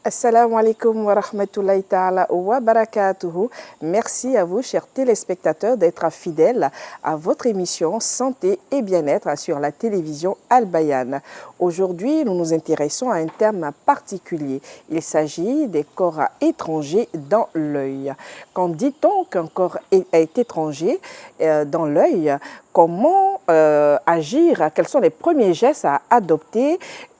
Assalamu alaikum wa rahmatullahi ta'ala wa barakatuhu. Merci à vous, chers téléspectateurs, d'être fidèles à votre émission Santé et Bien-être sur la télévision Al-Bayan. Aujourd'hui, nous nous intéressons à un thème particulier. Il s'agit des corps étrangers dans l'œil. Quand dit-on qu'un corps est étranger dans l'œil, comment agir? Quels sont les premiers gestes à adopter?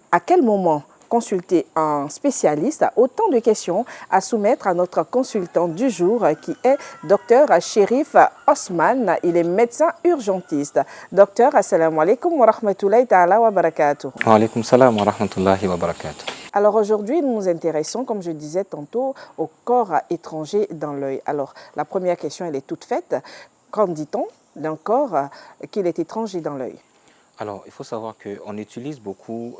À quel moment consulter un spécialiste? Autant de questions à soumettre à notre consultant du jour qui est Dr Chérif Osman. Il est médecin urgentiste. Docteur, assalamu alaikum wa rahmatullahi ta'ala wa barakatuh. Wa alaikum salam wa rahmatullahi wa barakatuh. Alors aujourd'hui, nous nous intéressons, comme je disais tantôt, au corps étranger dans l'œil. Alors la première question, elle est toute faite. Qu'en dit-on d'un corps qu'il est étranger dans l'œil? Alors, il faut savoir qu'on utilise beaucoup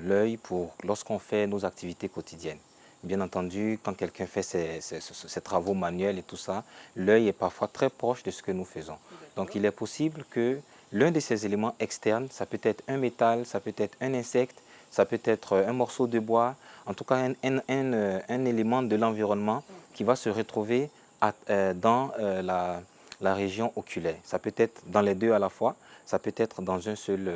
l'œil lorsqu'on fait nos activités quotidiennes. Bien entendu, quand quelqu'un fait ses travaux manuels et tout ça, l'œil est parfois très proche de ce que nous faisons. Donc, il est possible que l'un de ces éléments externes, ça peut être un métal, ça peut être un insecte, ça peut être un morceau de bois, en tout cas un élément de l'environnement qui va se retrouver dans la région oculaire. Ça peut être dans les deux à la fois, ça peut être dans un seul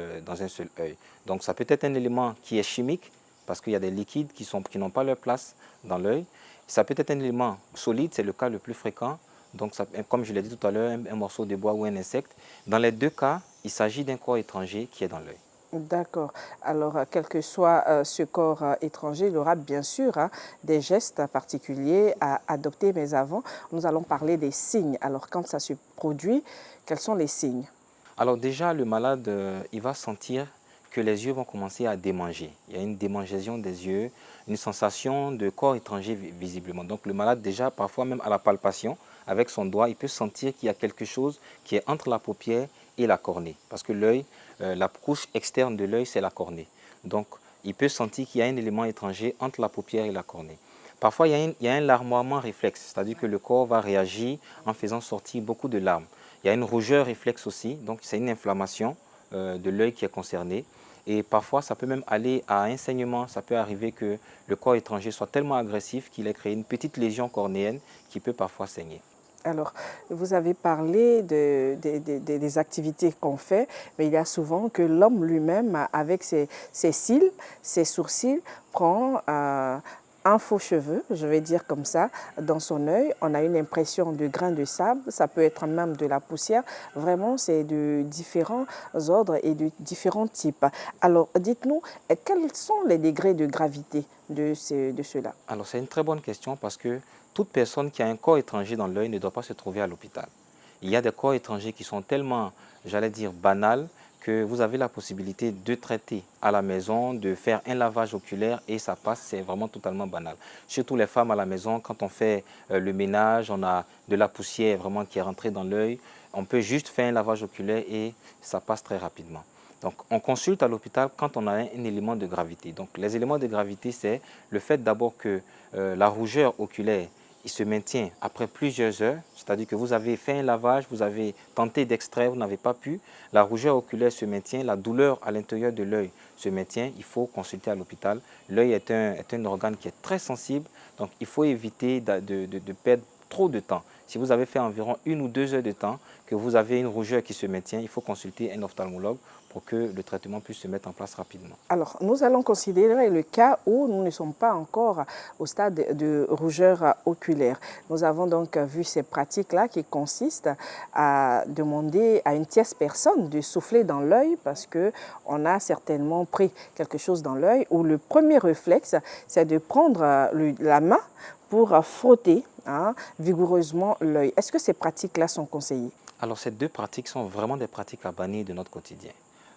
œil. Donc ça peut être un élément qui est chimique, parce qu'il y a des liquides qui n'ont pas leur place dans l'œil. Ça peut être un élément solide, c'est le cas le plus fréquent. Donc ça, comme je l'ai dit tout à l'heure, un morceau de bois ou un insecte. Dans les deux cas, il s'agit d'un corps étranger qui est dans l'œil. D'accord. Alors, quel que soit ce corps étranger, il y aura bien sûr des gestes particuliers à adopter. Mais avant, nous allons parler des signes. Alors, quand ça se produit, quels sont les signes? Alors déjà, le malade, il va sentir que les yeux vont commencer à démanger. Il y a une démangeaison des yeux, une sensation de corps étranger visiblement. Donc le malade, déjà, parfois même à la palpation, avec son doigt, il peut sentir qu'il y a quelque chose qui est entre la paupière et la cornée. Parce que l'œil, la couche externe de l'œil, c'est la cornée. Donc il peut sentir qu'il y a un élément étranger entre la paupière et la cornée. Parfois, il y a un larmoiement réflexe, c'est-à-dire que le corps va réagir en faisant sortir beaucoup de larmes. Il y a une rougeur réflexe aussi, donc c'est une inflammation de l'œil qui est concernée. Et parfois, ça peut même aller à un saignement. Ça peut arriver que le corps étranger soit tellement agressif qu'il ait créé une petite lésion cornéenne qui peut parfois saigner. Alors, vous avez parlé des activités qu'on fait, mais il y a souvent que l'homme lui-même, avec ses cils, ses sourcils, prend un faux cheveu, je vais dire comme ça, dans son œil. On a une impression de grains de sable, ça peut être même de la poussière. Vraiment, c'est de différents ordres et de différents types. Alors, dites-nous, quels sont les degrés de gravité de cela? Alors, c'est une très bonne question parce que toute personne qui a un corps étranger dans l'œil ne doit pas se trouver à l'hôpital. Il y a des corps étrangers qui sont tellement, j'allais dire, banals, que vous avez la possibilité de traiter à la maison, de faire un lavage oculaire et ça passe, c'est vraiment totalement banal. Surtout les femmes à la maison, quand on fait le ménage, on a de la poussière vraiment qui est rentrée dans l'œil, on peut juste faire un lavage oculaire et ça passe très rapidement. Donc on consulte à l'hôpital quand on a un élément de gravité. Donc les éléments de gravité, c'est le fait d'abord que la rougeur oculaire, il se maintient après plusieurs heures, c'est-à-dire que vous avez fait un lavage, vous avez tenté d'extraire, vous n'avez pas pu, la rougeur oculaire se maintient, la douleur à l'intérieur de l'œil se maintient, il faut consulter à l'hôpital. L'œil est un organe qui est très sensible, donc il faut éviter de perdre trop de temps. Si vous avez fait environ 1 ou 2 heures de temps, que vous avez une rougeur qui se maintient, il faut consulter un ophtalmologue pour que le traitement puisse se mettre en place rapidement. Alors, nous allons considérer le cas où nous ne sommes pas encore au stade de rougeur oculaire. Nous avons donc vu ces pratiques-là qui consistent à demander à une tierce personne de souffler dans l'œil parce qu'on a certainement pris quelque chose dans l'œil, où le premier réflexe, c'est de prendre la main pour frotter vigoureusement l'œil. Est-ce que ces pratiques-là sont conseillées? Alors, ces deux pratiques sont vraiment des pratiques à bannir de notre quotidien.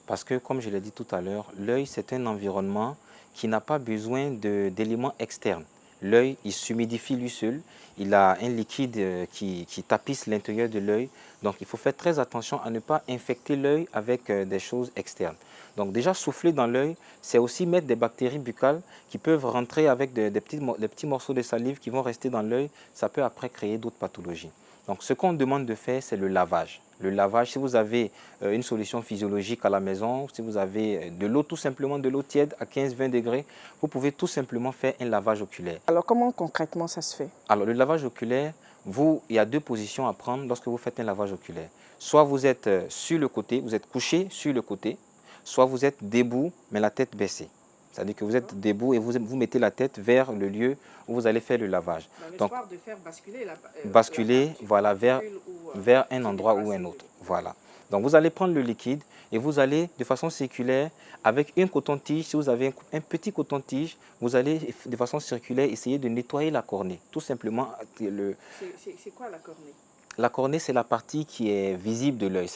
Parce que, comme je l'ai dit tout à l'heure, l'œil, c'est un environnement qui n'a pas besoin d'éléments externes. L'œil, il s'humidifie lui seul. Il a un liquide qui tapisse l'intérieur de l'œil. Donc, il faut faire très attention à ne pas infecter l'œil avec des choses externes. Donc, déjà, souffler dans l'œil, c'est aussi mettre des bactéries buccales qui peuvent rentrer avec des petits morceaux de salive qui vont rester dans l'œil. Ça peut après créer d'autres pathologies. Donc, ce qu'on demande de faire, c'est le lavage. Le lavage, si vous avez une solution physiologique à la maison, si vous avez de l'eau, tout simplement de l'eau tiède à 15-20 degrés, vous pouvez tout simplement faire un lavage oculaire. Alors, comment concrètement ça se fait? Alors, le lavage oculaire, il y a deux positions à prendre lorsque vous faites un lavage oculaire. Soit vous êtes sur le côté, vous êtes couché sur le côté, soit vous êtes debout, mais la tête baissée. C'est-à-dire que vous êtes debout et vous mettez la tête vers le lieu où vous allez faire le lavage. Dans l'espoir de faire basculer basculer voilà, vers un endroit ou un autre. Voilà. Donc vous allez prendre le liquide et vous allez de façon circulaire avec une coton-tige. Si vous avez un petit coton-tige, vous allez de façon circulaire essayer de nettoyer la cornée. Tout simplement. C'est quoi la cornée? La cornée, c'est la partie qui est visible de l'œil.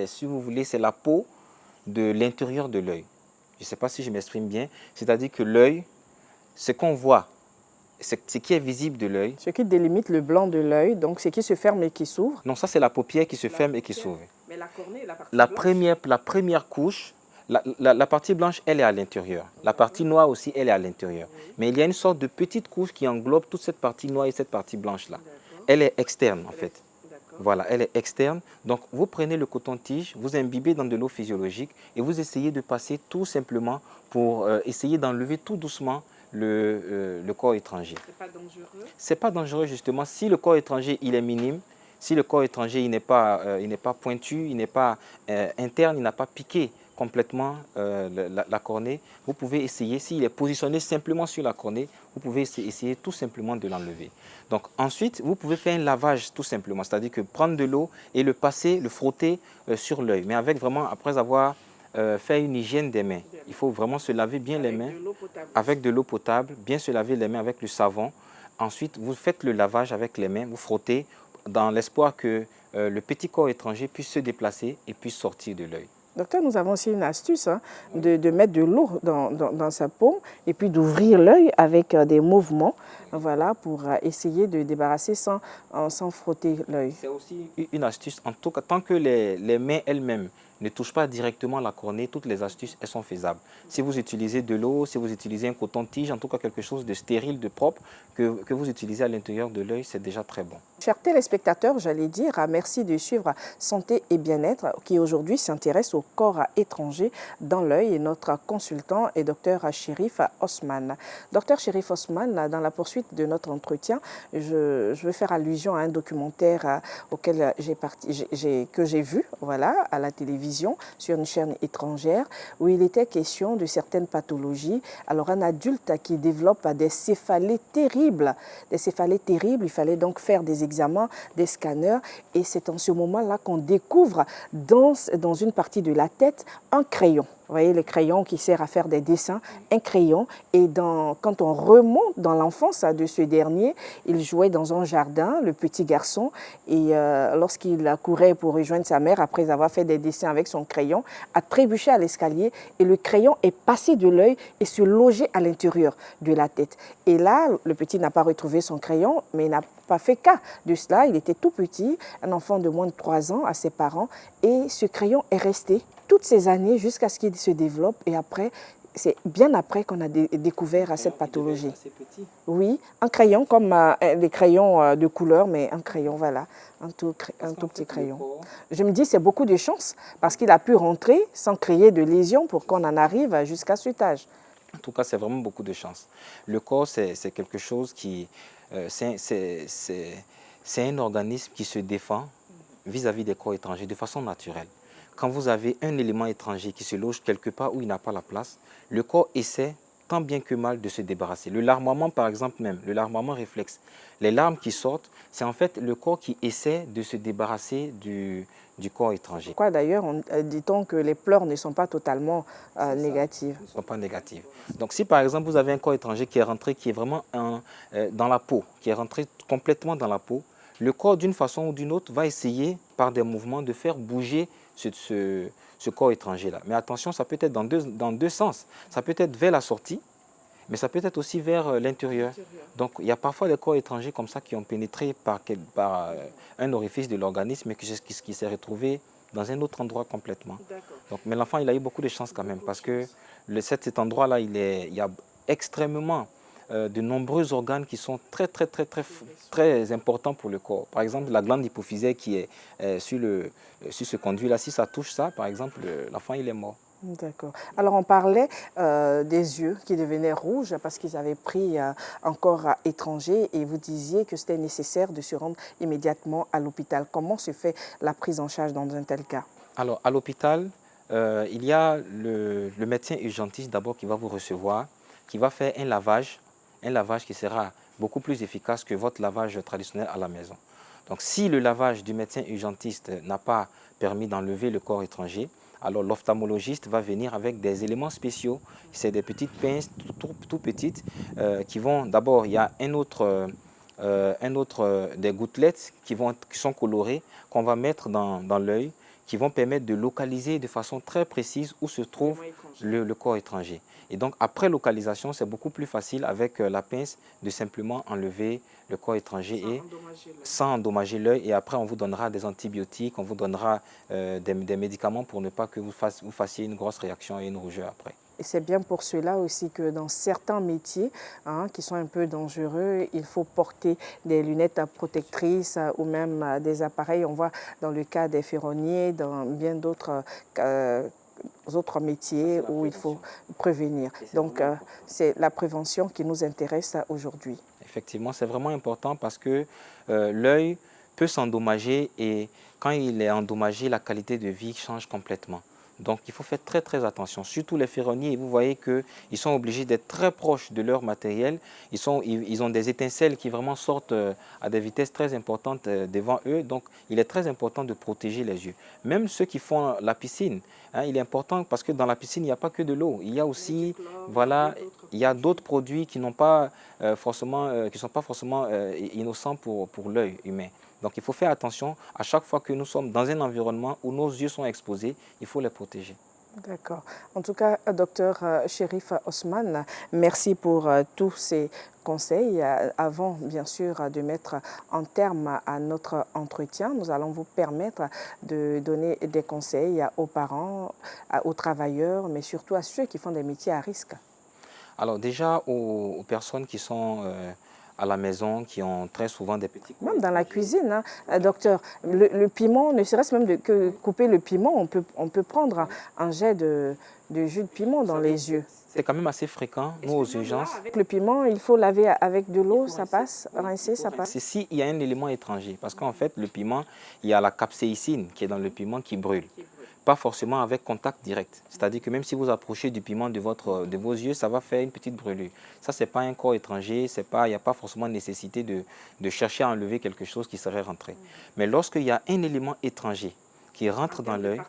Si vous voulez, c'est la peau de l'intérieur de l'œil. Je ne sais pas si je m'exprime bien. C'est-à-dire que l'œil, ce qu'on voit, ce qui est visible de l'œil. Ce qui délimite le blanc de l'œil, donc ce qui se ferme et qui s'ouvre. Non, ça c'est la paupière qui se ferme et qui s'ouvre. Mais la cornée, la partie blanche. La première couche, la partie blanche, elle est à l'intérieur. La partie noire aussi, elle est à l'intérieur. Oui. Mais il y a une sorte de petite couche qui englobe toute cette partie noire et cette partie blanche-là. Elle est externe en fait. Voilà, elle est externe. Donc, vous prenez le coton-tige, vous imbibez dans de l'eau physiologique et vous essayez de passer tout simplement pour essayer d'enlever tout doucement le corps étranger. C'est pas dangereux? C'est pas dangereux justement si le corps étranger il est minime, si le corps étranger il n'est pas pointu, il n'est pas interne, il n'a pas piqué complètement la cornée, vous pouvez essayer, s'il est positionné simplement sur la cornée, vous pouvez essayer tout simplement de l'enlever. Donc ensuite, vous pouvez faire un lavage tout simplement, c'est-à-dire que prendre de l'eau et le passer, le frotter sur l'œil, mais avec vraiment, après avoir fait une hygiène des mains. Il faut vraiment se laver bien les mains avec de l'eau potable, bien se laver les mains avec le savon. Ensuite, vous faites le lavage avec les mains, vous frottez dans l'espoir que le petit corps étranger puisse se déplacer et puisse sortir de l'œil. Docteur, nous avons aussi une astuce de mettre de l'eau dans sa paume et puis d'ouvrir l'œil avec des mouvements, voilà, pour essayer de débarrasser sans frotter l'œil. C'est aussi une astuce, en tout cas, tant que les mains elles-mêmes ne touchent pas directement la cornée, toutes les astuces, elles sont faisables. Si vous utilisez de l'eau, si vous utilisez un coton-tige, en tout cas quelque chose de stérile, de propre, que vous utilisez à l'intérieur de l'œil, c'est déjà très bon. Chers téléspectateurs, j'allais dire, merci de suivre Santé et Bien-être qui aujourd'hui s'intéresse au corps étranger dans l'œil et notre consultant est Dr Chérif Osman. Dr Chérif Osman, dans la poursuite de notre entretien, je veux faire allusion à un documentaire auquel j'ai vu, voilà, à la télévision sur une chaîne étrangère où il était question de certaines pathologies. Alors un adulte qui développe des céphalées terribles, il fallait donc faire des examens, des scanners et c'est en ce moment-là qu'on découvre dans une partie de la tête un crayon. Vous voyez, le crayon qui sert à faire des dessins, un crayon. Et quand on remonte dans l'enfance de ce dernier, il jouait dans un jardin, le petit garçon, et lorsqu'il courait pour rejoindre sa mère, après avoir fait des dessins avec son crayon, a trébuché à l'escalier et le crayon est passé de l'œil et se logeait à l'intérieur de la tête. Et là, le petit n'a pas retrouvé son crayon, mais il n'a pas fait cas de cela. Il était tout petit, un enfant de moins de 3 ans à ses parents, et ce crayon est resté toutes ces années jusqu'à ce qu'il se développe et après, c'est bien après qu'on a découvert cette pathologie. Oui, un crayon comme les crayons de couleur, mais un crayon, voilà, un tout petit crayon. Je me dis c'est beaucoup de chance parce qu'il a pu rentrer sans créer de lésions pour qu'on en arrive jusqu'à cet âge. En tout cas, c'est vraiment beaucoup de chance. Le corps, c'est quelque chose qui... c'est un organisme qui se défend vis-à-vis des corps étrangers de façon naturelle. Quand vous avez un élément étranger qui se loge quelque part où il n'a pas la place, le corps essaie tant bien que mal de se débarrasser. Le larmoiement, par exemple même, le larmoiement réflexe. Les larmes qui sortent, c'est en fait le corps qui essaie de se débarrasser du corps étranger. Pourquoi d'ailleurs, dit-on que les pleurs ne sont pas totalement négatives? Ne sont pas négatives. Donc si par exemple vous avez un corps étranger qui est rentré, qui est vraiment dans la peau, qui est rentré complètement dans la peau, le corps d'une façon ou d'une autre va essayer par des mouvements de faire bouger ce corps étranger-là. Mais attention, ça peut être dans deux sens. Ça peut être vers la sortie, mais ça peut être aussi vers l'intérieur. Donc il y a parfois des corps étrangers comme ça qui ont pénétré par un orifice de l'organisme et qui s'est retrouvé dans un autre endroit complètement. Donc, mais l'enfant, il a eu beaucoup de chance quand même parce que cet endroit-là, il y a extrêmement de nombreux organes qui sont très importants pour le corps. Par exemple, la glande hypophysaire qui est sur ce conduit-là, si ça touche ça, par exemple, l'enfant il est mort. D'accord. Alors on parlait des yeux qui devenaient rouges parce qu'ils avaient pris un corps étranger et vous disiez que c'était nécessaire de se rendre immédiatement à l'hôpital. Comment se fait la prise en charge dans un tel cas? Alors à l'hôpital, il y a le médecin urgentiste d'abord qui va vous recevoir, qui va faire un lavage qui sera beaucoup plus efficace que votre lavage traditionnel à la maison. Donc si le lavage du médecin urgentiste n'a pas permis d'enlever le corps étranger, alors l'ophtalmologiste va venir avec des éléments spéciaux. C'est des petites pinces tout petites qui vont, d'abord il y a des gouttelettes qui sont colorées qu'on va mettre dans l'œil, qui vont permettre de localiser de façon très précise où se trouve le corps étranger. Et donc après localisation, c'est beaucoup plus facile avec la pince de simplement enlever le corps étranger sans endommager l'œil. Et après, on vous donnera des antibiotiques, on vous donnera des médicaments pour ne pas que vous fassiez une grosse réaction et une rougeur après. Et c'est bien pour cela aussi que dans certains métiers qui sont un peu dangereux, il faut porter des lunettes protectrices ou même des appareils. On voit dans le cas des ferronniers, dans bien d'autres autres métiers où il faut prévenir. Donc, c'est la prévention qui nous intéresse aujourd'hui. Effectivement, c'est vraiment important parce que l'œil peut s'endommager et quand il est endommagé, la qualité de vie change complètement. Donc, il faut faire très attention. Surtout les ferronniers, vous voyez qu'ils sont obligés d'être très proches de leur matériel. Ils ont des étincelles qui vraiment sortent à des vitesses très importantes devant eux. Donc, il est très important de protéger les yeux. Même ceux qui font la piscine, il est important parce que dans la piscine, il n'y a pas que de l'eau. Il y a aussi, voilà, il y a d'autres produits qui n'ont pas qui sont pas forcément innocents pour l'œil humain. Donc il faut faire attention à chaque fois que nous sommes dans un environnement où nos yeux sont exposés, il faut les protéger. D'accord. En tout cas, docteur Cherif Ousmane, merci pour tous ces conseils. Avant, bien sûr, de mettre un terme à notre entretien, nous allons vous permettre de donner des conseils aux parents, aux travailleurs, mais surtout à ceux qui font des métiers à risque. Alors déjà, aux personnes qui sont à la maison, qui ont très souvent des petits... Même dans la cuisine, docteur, le piment, ne serait-ce même que couper le piment, on peut prendre un jet de jus de piment dans les yeux. C'est quand même assez fréquent, nous, aux urgences. Avec le piment, il faut laver avec de l'eau, ça passe, rincer, ça passe. C'est s'il y a un élément étranger, parce qu'en fait, le piment, il y a la capsaïcine qui est dans le piment qui brûle. Pas forcément avec contact direct. C'est-à-dire que même si vous approchez du piment de vos yeux, ça va faire une petite brûlure. Ça, ce n'est pas un corps étranger, il n'y a pas forcément nécessité de chercher à enlever quelque chose qui serait rentré. Mais lorsqu'il y a un élément étranger qui rentre dans l'œil,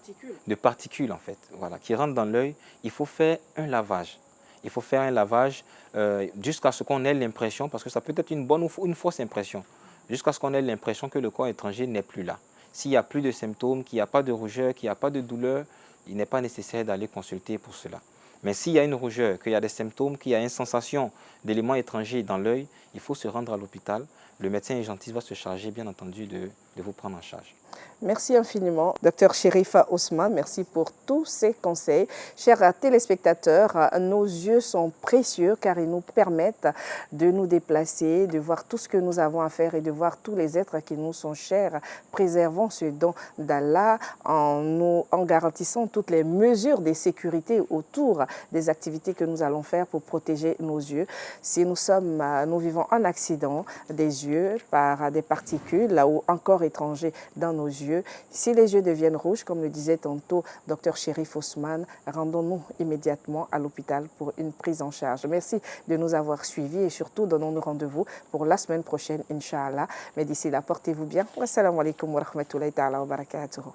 de particules en fait, voilà, qui rentre dans l'œil, il faut faire un lavage. Il faut faire un lavage jusqu'à ce qu'on ait l'impression, parce que ça peut être une bonne ou une fausse impression, jusqu'à ce qu'on ait l'impression que le corps étranger n'est plus là. S'il n'y a plus de symptômes, qu'il n'y a pas de rougeur, qu'il n'y a pas de douleur, il n'est pas nécessaire d'aller consulter pour cela. Mais s'il y a une rougeur, qu'il y a des symptômes, qu'il y a une sensation d'éléments étrangers dans l'œil, il faut se rendre à l'hôpital. Le médecin urgentiste va se charger, bien entendu, de vous prendre en charge. Merci infiniment, docteur Cherif Ousmane. Merci pour tous ces conseils. Chers téléspectateurs, nos yeux sont précieux car ils nous permettent de nous déplacer, de voir tout ce que nous avons à faire et de voir tous les êtres qui nous sont chers. Préservons ce don d'Allah en garantissant toutes les mesures de sécurité autour des activités que nous allons faire pour protéger nos yeux. Si nous vivons un accident des yeux par des particules ou encore étrangers dans nos yeux, si les yeux deviennent rouges, comme le disait tantôt Dr Cherif Ousmane, rendons-nous immédiatement à l'hôpital pour une prise en charge. Merci de nous avoir suivis et surtout donnons-nous rendez-vous pour la semaine prochaine, Inch'Allah. Mais d'ici là, portez-vous bien. Wassalamu alaikum wa rahmatullahi ta'ala wa barakatuhu.